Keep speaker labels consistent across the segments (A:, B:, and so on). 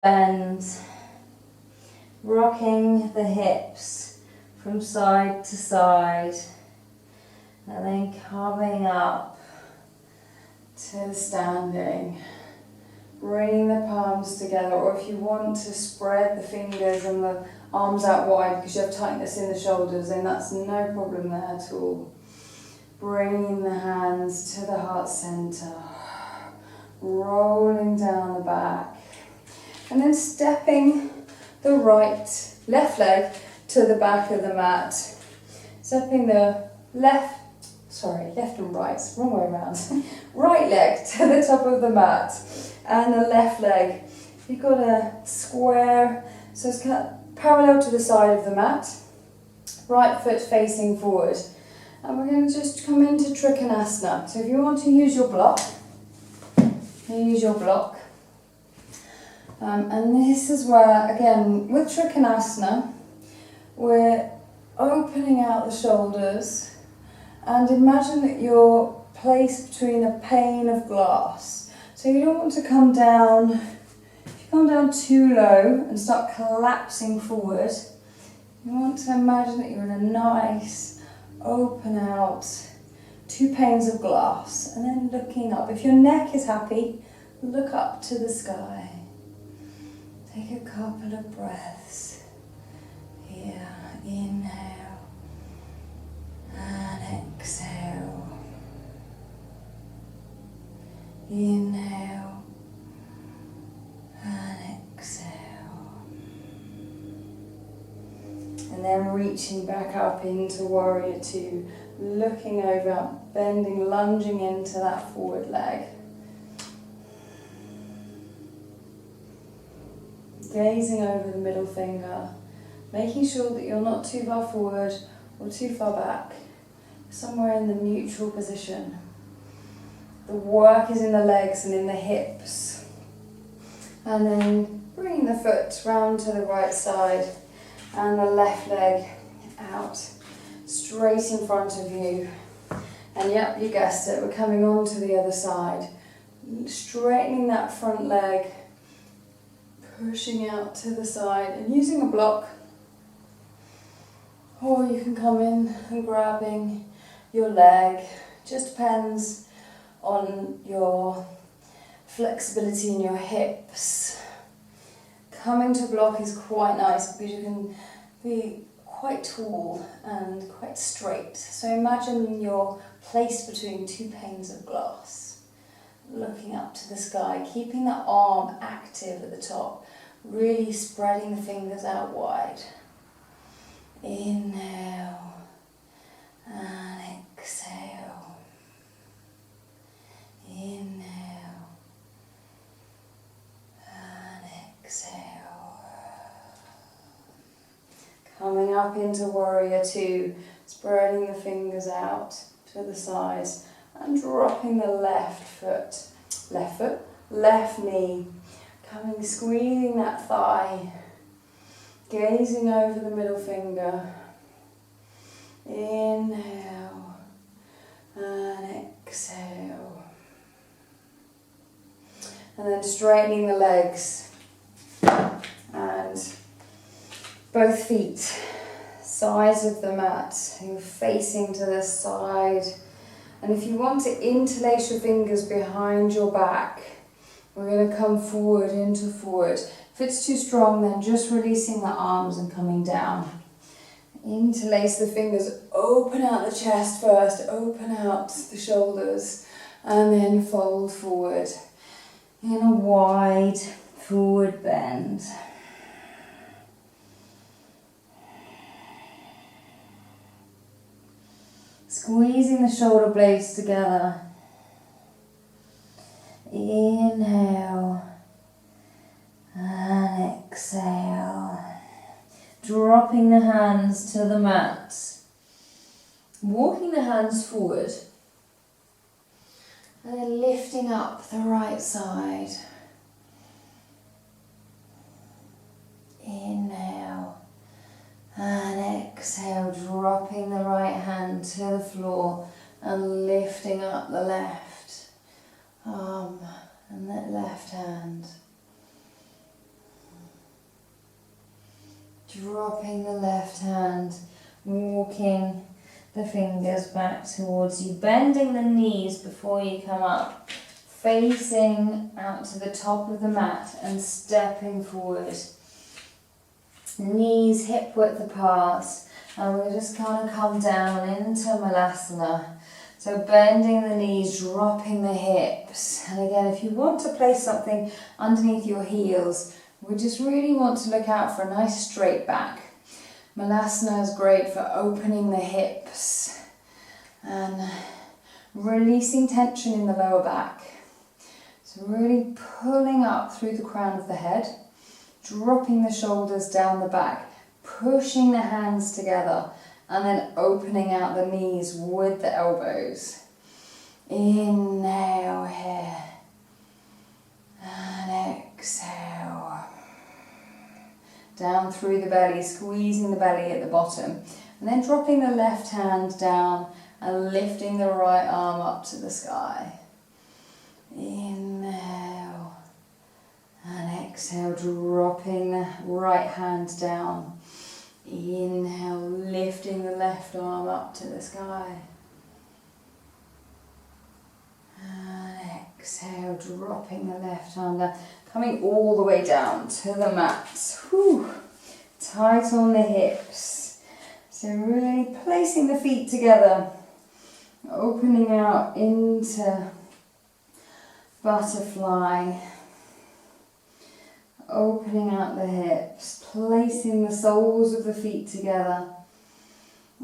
A: Bend, rocking the hips from side to side, and then coming up to the standing. Bringing the palms together, or if you want to spread the fingers and the arms out wide because you have tightness in the shoulders, then that's no problem there at all. Bringing the hands to the heart center, rolling down the back, and then stepping the left leg to the back of the mat. Stepping the left and right, wrong way around. Right leg to the top of the mat, and the left leg, you've got a square, so it's kind of parallel to the side of the mat, right foot facing forward. And we're going to just come into Trikonasana. So if you want to use your block, use your block. And this is where, again, with Trikonasana, we're opening out the shoulders, and imagine that you're placed between a pane of glass. So you don't want to come down. If you come down too low and start collapsing forward, you want to imagine that you're in a nice, open out, two panes of glass, and then looking up. If your neck is happy, look up to the sky. Take a couple of breaths here. Inhale and exhale. Inhale and exhale. And then reaching back up into Warrior Two, looking over, bending, lunging into that forward leg. Gazing over the middle finger, making sure that you're not too far forward or too far back, somewhere in the neutral position. The work is in the legs and in the hips. And then bringing the foot round to the right side and the left leg out, straight in front of you. And yep, you guessed it, we're coming on to the other side. Straightening that front leg, pushing out to the side and using a block. Or you can come in and grabbing your leg. Just depends on your flexibility in your hips. Coming to block is quite nice because you can be quite tall and quite straight. So imagine you're placed between two panes of glass, looking up to the sky, keeping the arm active at the top, really spreading the fingers out wide. Inhale and exhale. Inhale and exhale. Coming up into Warrior Two, spreading the fingers out to the sides and dropping the left knee, coming, squeezing that thigh, gazing over the middle finger. Inhale and exhale. And then straightening the legs and both feet, sides of the mat, you're facing to the side. And if you want to interlace your fingers behind your back, we're going to come forward into forward. If it's too strong, then just releasing the arms and coming down. Interlace the fingers, open out the chest first, open out the shoulders, and then fold forward in a wide forward bend. Squeezing the shoulder blades together. Inhale and exhale. Dropping the hands to the mat. Walking the hands forward. And then lifting up the right side. Inhale and exhale, dropping the right hand to the floor and lifting up the left arm and that left hand. Dropping the left hand, walking the fingers back towards you, bending the knees before you come up, facing out to the top of the mat and stepping forward. Knees hip width apart, and we're just kind of come down into Malasana. So bending the knees, dropping the hips. And again, if you want to place something underneath your heels, we just really want to look out for a nice straight back. Malasana is great for opening the hips and releasing tension in the lower back. So really pulling up through the crown of the head, dropping the shoulders down the back, pushing the hands together, and then opening out the knees with the elbows. Inhale here, and exhale. Down through the belly, squeezing the belly at the bottom, and then dropping the left hand down and lifting the right arm up to the sky. Inhale, and exhale, dropping the right hand down. Inhale, lifting the left arm up to the sky. And exhale, dropping the left arm down. Coming all the way down to the mat. Whew. Tight on the hips. So really placing the feet together. Opening out into butterfly. Opening out the hips. Placing the soles of the feet together.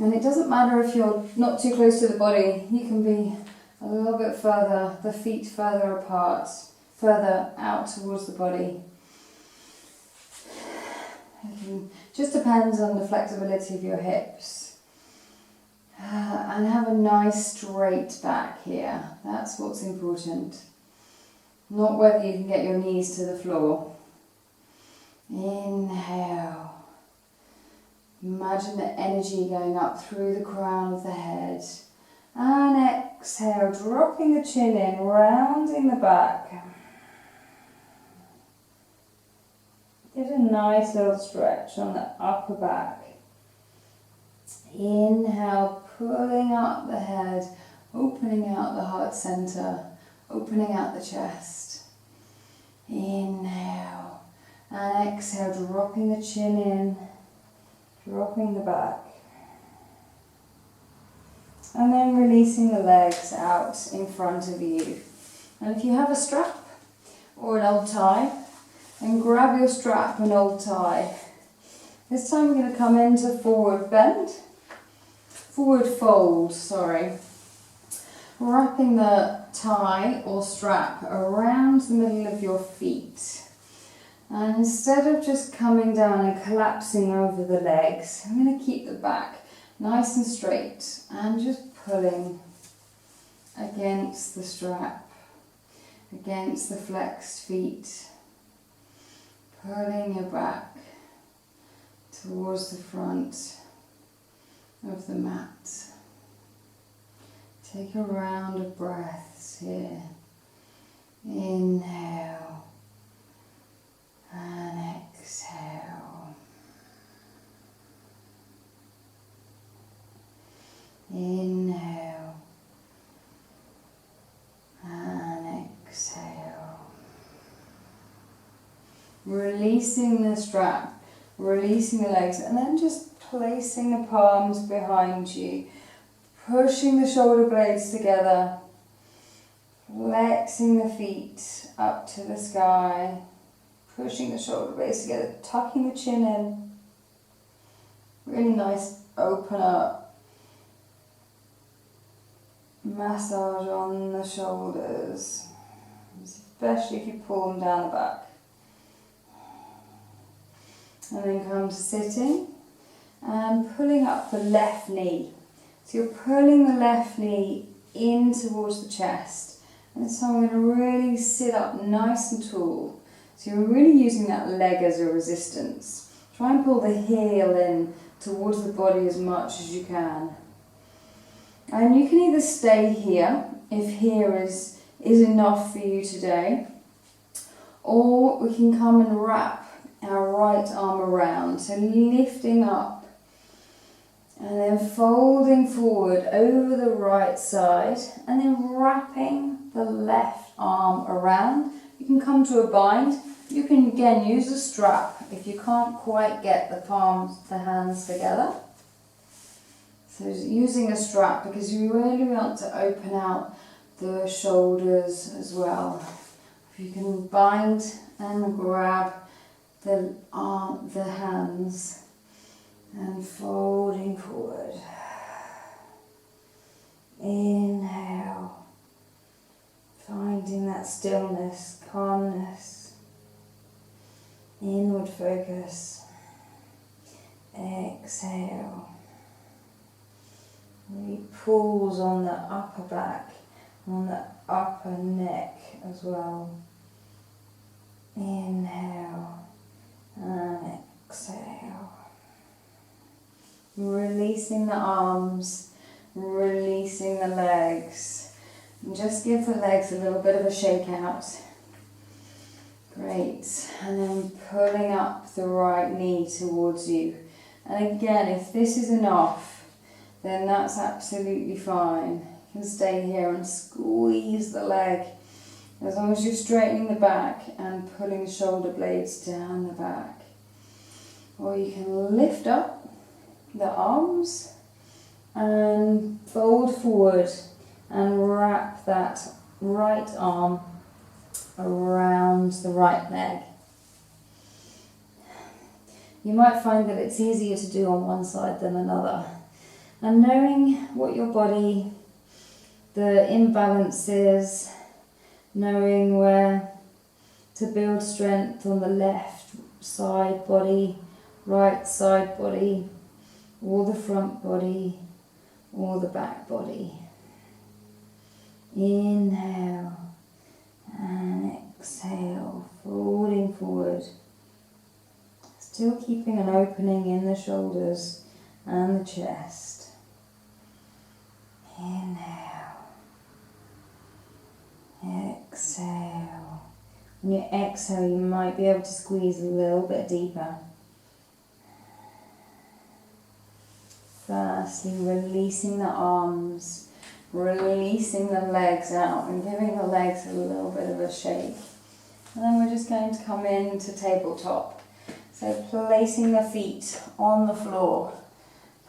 A: And it doesn't matter if you're not too close to the body. You can be a little bit further, the feet further apart. Further out towards the body. Just depends on the flexibility of your hips. And have a nice straight back here. That's what's important. Not whether you can get your knees to the floor. Inhale. Imagine the energy going up through the crown of the head. And exhale, dropping the chin in, rounding the back. Get a nice little stretch on the upper back. Inhale, pulling up the head, opening out the heart center, opening out the chest. Inhale, and exhale, dropping the chin in, dropping the back. And then releasing the legs out in front of you. And if you have a strap or an old tie, and grab your strap and old tie. This time we're going to come into forward bend, forward fold, wrapping the tie or strap around the middle of your feet. And instead of just coming down and collapsing over the legs, I'm going to keep the back nice and straight and just pulling against the strap, against the flexed feet. Pulling your back towards the front of the mat. Take a round of breaths here. Inhale and exhale. Inhale and exhale. Releasing the strap, releasing the legs, and then just placing the palms behind you, pushing the shoulder blades together, flexing the feet up to the sky, pushing the shoulder blades together, tucking the chin in. Really nice, open up, massage on the shoulders, especially if you pull them down the back. And then come to sitting and pulling up the left knee. So you're pulling the left knee in towards the chest. And so I'm going to really sit up nice and tall. So you're really using that leg as a resistance. Try and pull the heel in towards the body as much as you can. And you can either stay here, if here is enough for you today, or we can come and wrap our right arm around. So lifting up and then folding forward over the right side and then wrapping the left arm around. You can come to a bind. You can again use a strap if you can't quite get the palms, the hands together. So using a strap because you really want to open out the shoulders as well. If you can bind and grab the hands and folding forward. Inhale, finding that stillness, calmness, inward focus. Exhale. Really pulls on the upper back, on the upper neck as well. Inhale and exhale. Releasing the arms, releasing the legs. And just give the legs a little bit of a shake out. Great. And then pulling up the right knee towards you. And again, if this is enough, then that's absolutely fine. You can stay here and squeeze the leg as long as you're straightening the back and pulling the shoulder blades down the back. Or you can lift up the arms and fold forward and wrap that right arm around the right leg. You might find that it's easier to do on one side than another. And knowing what your body, the imbalance is, knowing where to build strength on the left side body, right side body, or the front body, or the back body. Inhale and exhale, folding forward. Still keeping an opening in the shoulders and the chest. Inhale. Exhale. When you exhale, you might be able to squeeze a little bit deeper. Firstly, releasing the arms, releasing the legs out and giving the legs a little bit of a shake. And then we're just going to come into tabletop. So placing the feet on the floor,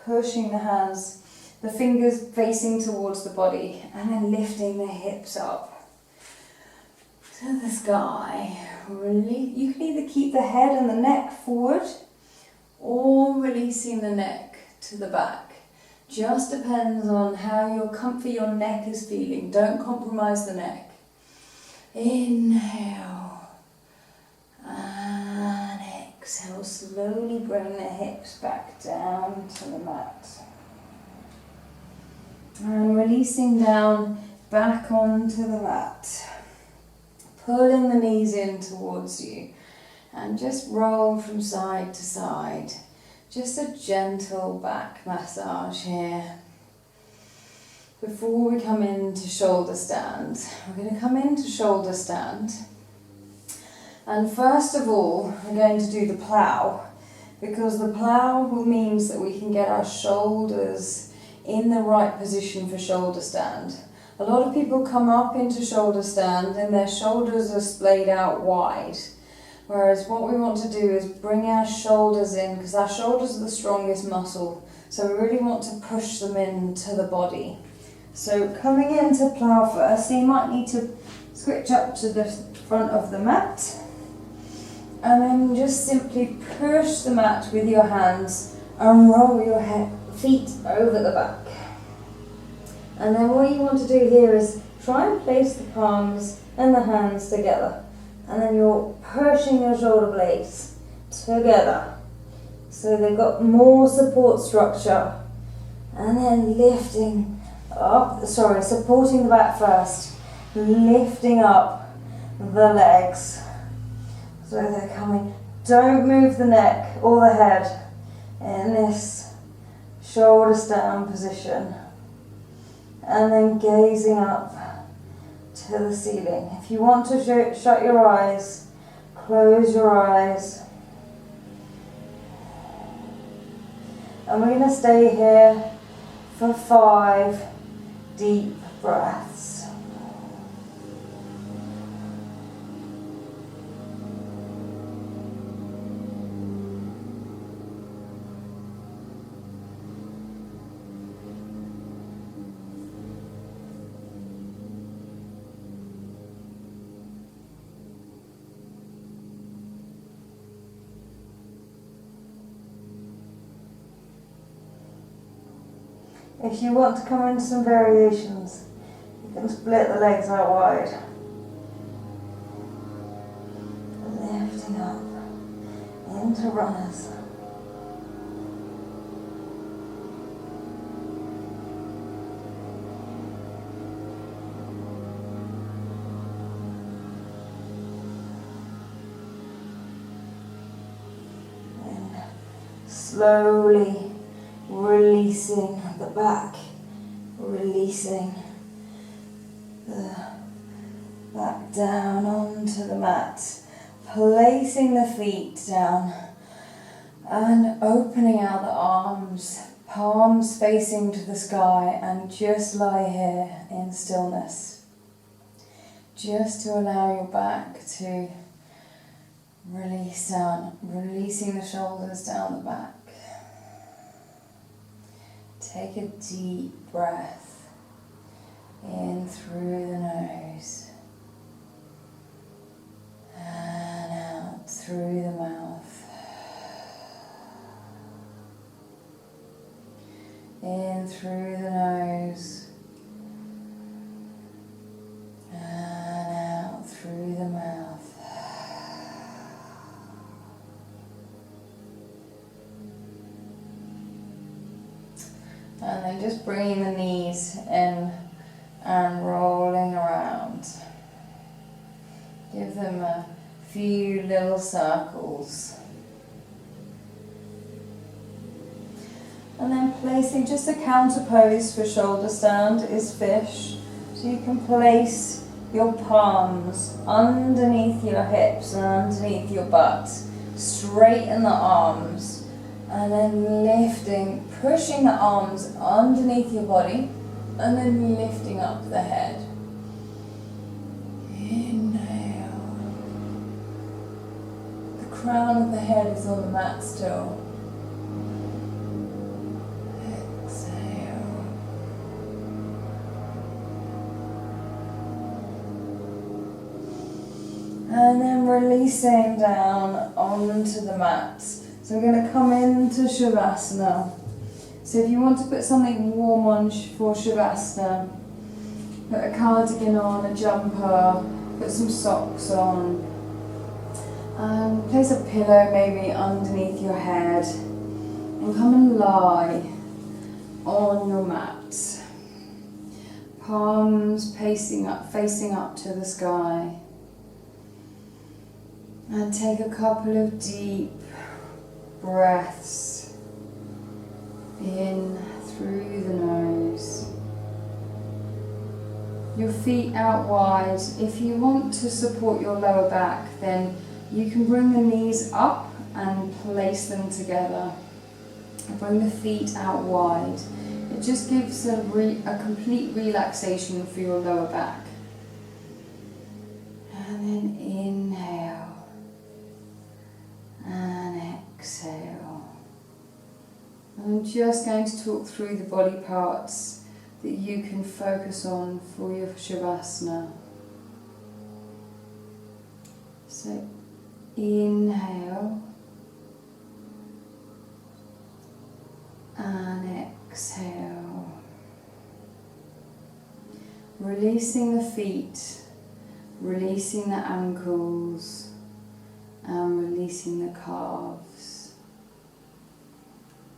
A: pushing the hands, the fingers facing towards the body, and then lifting the hips up to the sky. You can either keep the head and the neck forward or releasing the neck to the back. Just depends on how comfy your neck is feeling. Don't compromise the neck. Inhale and exhale. Slowly bring the hips back down to the mat. And releasing down back onto the mat. Pulling the knees in towards you. And just roll from side to side. Just a gentle back massage here. Before we come into shoulder stand, we're going to come into shoulder stand. And first of all, we're going to do the plough. Because the plough means that we can get our shoulders in the right position for shoulder stand. A lot of people come up into shoulder stand and their shoulders are splayed out wide. Whereas what we want to do is bring our shoulders in, because our shoulders are the strongest muscle. So we really want to push them into the body. So coming into plough first, so you might need to switch up to the front of the mat. And then just simply push the mat with your hands and roll your feet over the back. And then what you want to do here is try and place the palms and the hands together. And then you're pushing your shoulder blades together. So they've got more support structure. And then lifting up, supporting the back first. Lifting up the legs. So they're coming. Don't move the neck or the head in this shoulders down position. And then gazing up to the ceiling. If you want to shut your eyes, close your eyes. And we're going to stay here for 5 deep breaths. If you want to come into some variations, you can split the legs out wide. Lifting up into runners. And slowly releasing the back, releasing the back down onto the mat, placing the feet down and opening out the arms, palms facing to the sky, and just lie here in stillness. Just to allow your back to release down, releasing the shoulders down the back. Take a deep breath in through the nose and out through the mouth. In through the nose and out through the mouth. And then just bringing the knees in and rolling around. Give them a few little circles. And then placing just a counter pose for shoulder stand is fish. So you can place your palms underneath your hips and underneath your butt. Straighten the arms. And then lifting, pushing the arms underneath your body, and then lifting up the head. Inhale. The crown of the head is on the mat still. Exhale. And then releasing down onto the mat. So we're going to come into Shavasana. So if you want to put something warm on for Shavasana, put a cardigan on, a jumper, put some socks on, and place a pillow maybe underneath your head, and come and lie on your mat. Palms facing up to the sky. And take a couple of deep breaths in through the nose. Your feet out wide. If you want to support your lower back, then you can bring the knees up and place them together. Bring the feet out wide. It just gives a complete relaxation for your lower back. And then inhale. And exhale. I'm just going to talk through the body parts that you can focus on for your Shavasana. So inhale and exhale. Releasing the feet, releasing the ankles, and releasing the calves.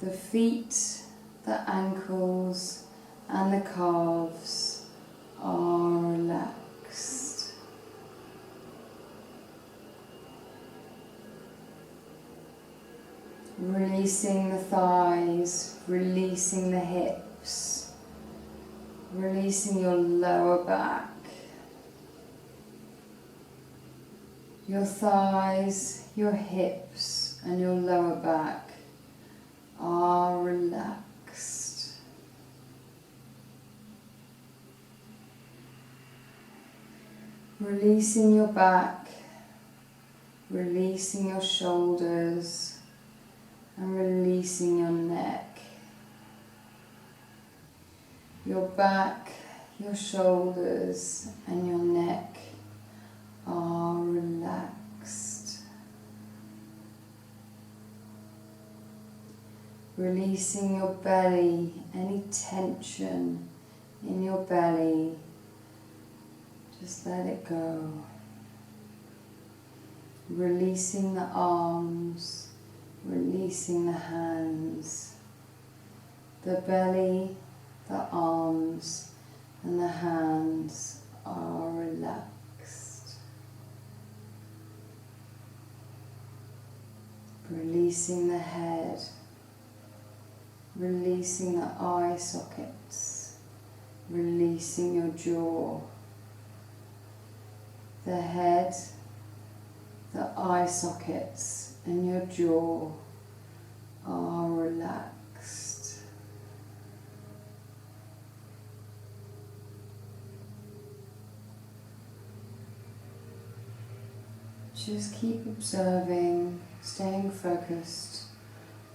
A: The feet, the ankles, and the calves are relaxed. Releasing the thighs, releasing the hips, releasing your lower back. Your thighs, your hips, and your lower back are relaxed. Releasing your back, releasing your shoulders, and releasing your neck. Your back, your shoulders, and your neck are relaxed. Releasing your belly, any tension in your belly, just let it go. Releasing the arms, releasing the hands, the belly, the arms, and the hands are relaxed. Releasing the head, releasing the eye sockets, releasing your jaw. The head, the eye sockets, and your jaw are relaxed. Just keep observing, staying focused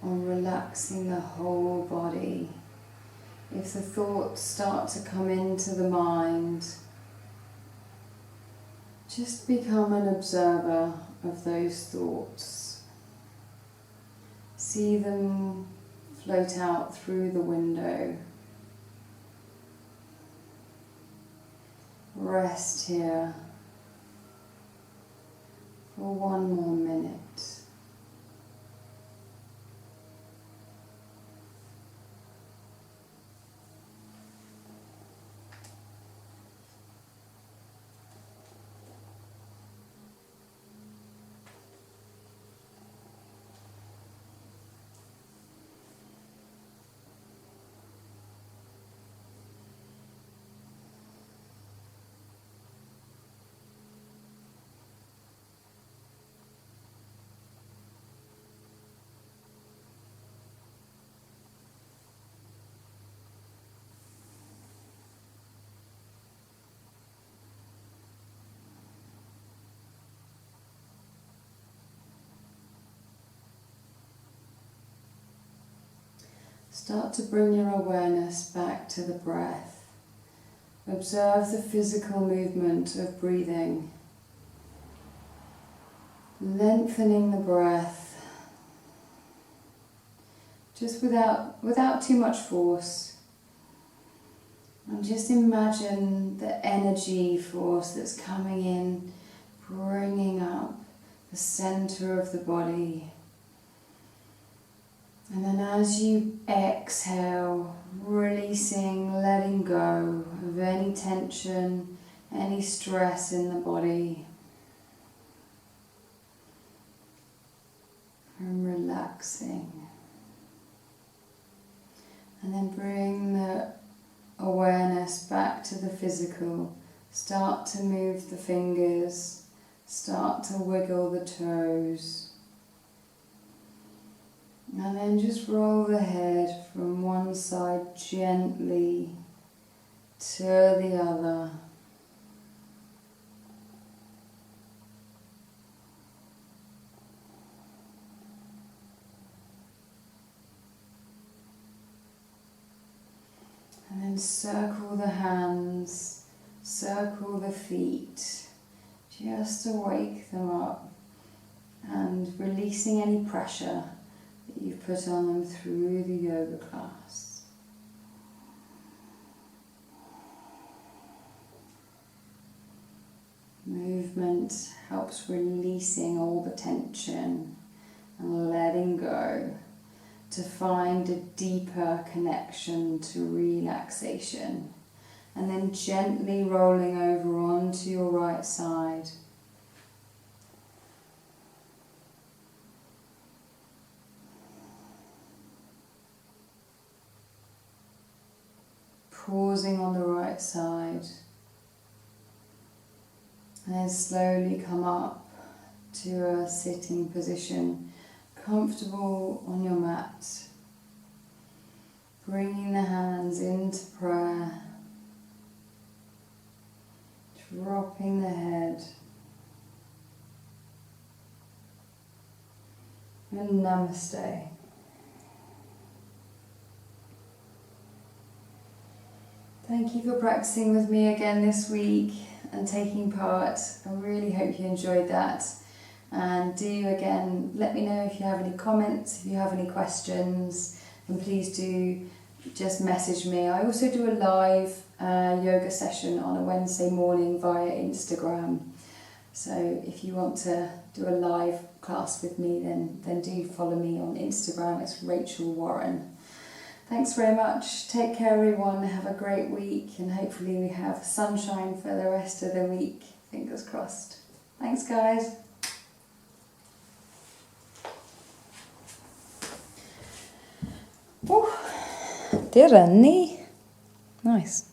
A: on relaxing the whole body. If the thoughts start to come into the mind, just become an observer of those thoughts. See them float out through the window. Rest here for one more minute. Start to bring your awareness back to the breath. Observe the physical movement of breathing. Lengthening the breath, just without too much force. And just imagine the energy force that's coming in, bringing up the center of the body. And then as you exhale, releasing, letting go of any tension, any stress in the body. And relaxing. And then bring the awareness back to the physical. Start to move the fingers, start to wiggle the toes. And then just roll the head from one side gently to the other. And then circle the hands, circle the feet, just to wake them up and releasing any pressure that you've put on them through the yoga class. Movement helps releasing all the tension and letting go to find a deeper connection to relaxation. And then gently rolling over onto your right side. Pausing on the right side. And then slowly come up to a sitting position, comfortable on your mat. Bringing the hands into prayer. Dropping the head. And namaste. Thank you for practicing with me again this week and taking part. I really hope you enjoyed that. And do again, let me know if you have any comments, if you have any questions, and please do just message me. I also do a live yoga session on a Wednesday morning via Instagram. So if you want to do a live class with me, then do follow me on Instagram. It's Rachel Warren. Thanks very much. Take care, everyone. Have a great week, and hopefully we have sunshine for the rest of the week. Fingers crossed. Thanks, guys. Dirranni. Nice.